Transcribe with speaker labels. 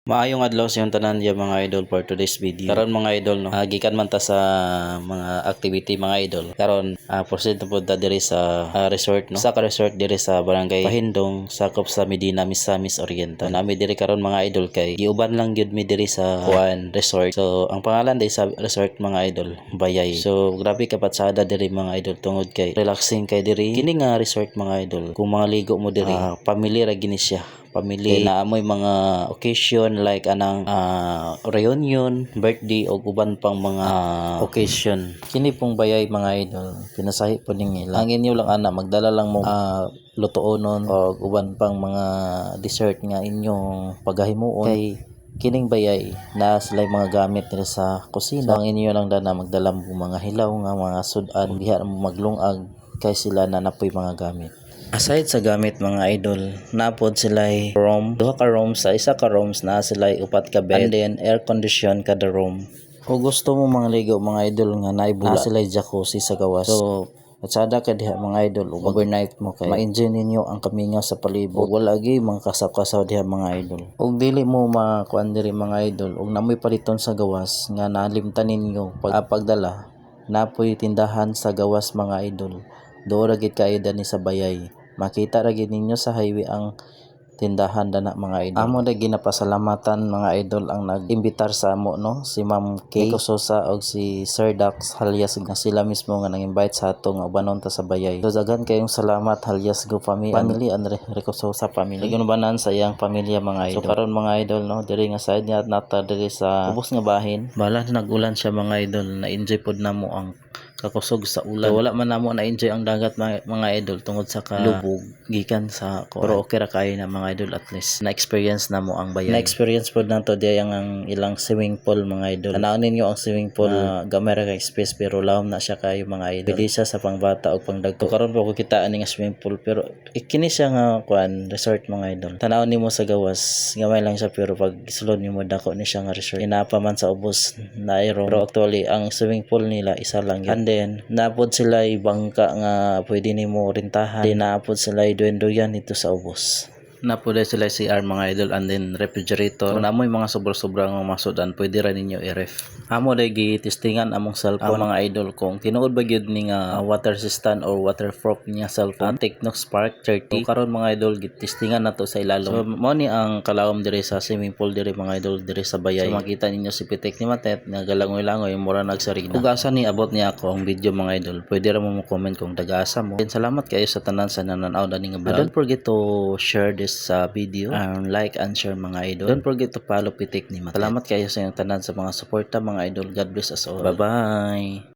Speaker 1: Maayong adlaw sa yung tanan ya mga idol for today's video. Karon mga idol no, gikan man ta sa mga activity mga idol. Karon proceed na pud ta diri sa resort no. Sa ka resort diri sa Barangay Pahindong, sakop sa Medina, Misamis Oriental. Nami diri karon mga idol kay giuban lang gyud mi diri sa Juan Resort. So ang pangalan diri sa resort mga idol, Bayay. So grabe ka patsada diri mga idol tungod kay relaxing kay diri. Kini nga resort mga idol, kung mga ligo mo diri, family ra gini siya. Family na amoy mga occasion like anang reunion, birthday o uban pang mga occasion. Kini pong Bayay mga idol, pinasahi po ning ila. Ang inyo lang ana magdala lang mo lutuonon o uban pang mga dessert nga inyong paghahimuon kay kining Bayay na sila mga gamit nila sa kusina. So, ang inyo lang dana magdala mo mga hilaw nga mga sudan diha mo maglungag kay sila na napoy mga gamit. Aside sa gamit mga idol, napod sila room, duha ka rooms, sa isa ka rooms na sila upat ka bed and then air condition kada room. Kung gusto mo mga ligo mga idol nga naibula sila jacuzzi sa gawas. So patsada ka diha mga idol, overnight mo kay ma-enjoy ninyo ang kamingaw sa palibot. Wala gi mga kasaw-kasaw diha mga idol. Ug dili mo makuan diri mga idol, ug namoy paliton sa gawas nga nalimtan ninyo pagdala, napoy tindahan sa gawas mga idol. Doon ra gid kayo ni sa Bayay. Makita ra gid ninyo sa highway ang tindahan dana mga idol. Amo na ginapasalamatan mga idol ang nag-imbitar sa amo no, si Ma'am Kay Sosa og si Sir Dax Halyas nga sila mismo nga nang-invite sa ato nga ubanon ta sa Bayay. So daghan kayong salamat Halyas go family and Rico Sosa family. Ginubanan sa iyang pamilya mga idol. So karon mga idol no, diri nga side niya nata diri sa ubos nga bahin. Bala nag-ulan siya mga idol, na-enjoy pod namo ang kakusog sa ulan. So, wala man namo na-enjoy ang dagat mga idol tungod sa kalubog gikan sa pero okay ra kay na mga idol, at least na-experience namo ang Bayay. Na-experience pod nato diay ang ilang swimming pool mga idol. Tanawon ninyo ang swimming pool gamay ra kay space pero lawom na siya kayo mga idol. Pwede siya sa pangbata o pangdagko. Karon po ko kita ani nga swimming pool pero kini siya nga kuan resort mga idol. Tanawon nimo sa gawas gamay lang siya pero pag sulod nimo dako ni siya nga resort. Inapa man sa ubos na aero. Pero actually ang swimming pool nila isa lang yun. Then naapod sila bangka nga pwede nimo rentahan. Then naapod sila duyan-duyan dito sa ubos. Naapod sila CR mga idol and then refrigerator. Kung namoy mga sobra-sobra nga masudan, pwede ra ninyo i-ref. Amo day gi-testingan among cellphone mga idol kung tinuod ba gyud ni nga water resistant or waterproof niya cellphone. Tecno Spark 30. So, karon mga idol gi-testingan nato sa ilalom. So mo ni ang kalawom diri sa swimming pool diri mga idol diri sa Bayay. So makita ninyo si Pitek ni Matet nga galangoy-langoy mura nagsarina. Kung asa ni abot niya ako ang video mga idol, pwede ra mo comment kung taga-asa mo. And salamat kayo sa tanan sa nananaw dani nga vlog. Don't forget to share this video and like and share mga idol. Don't forget to follow Pitek ni Matet. Salamat kayo sa inyong tanan sa mga suporta mga idol. God bless us all. Bye bye.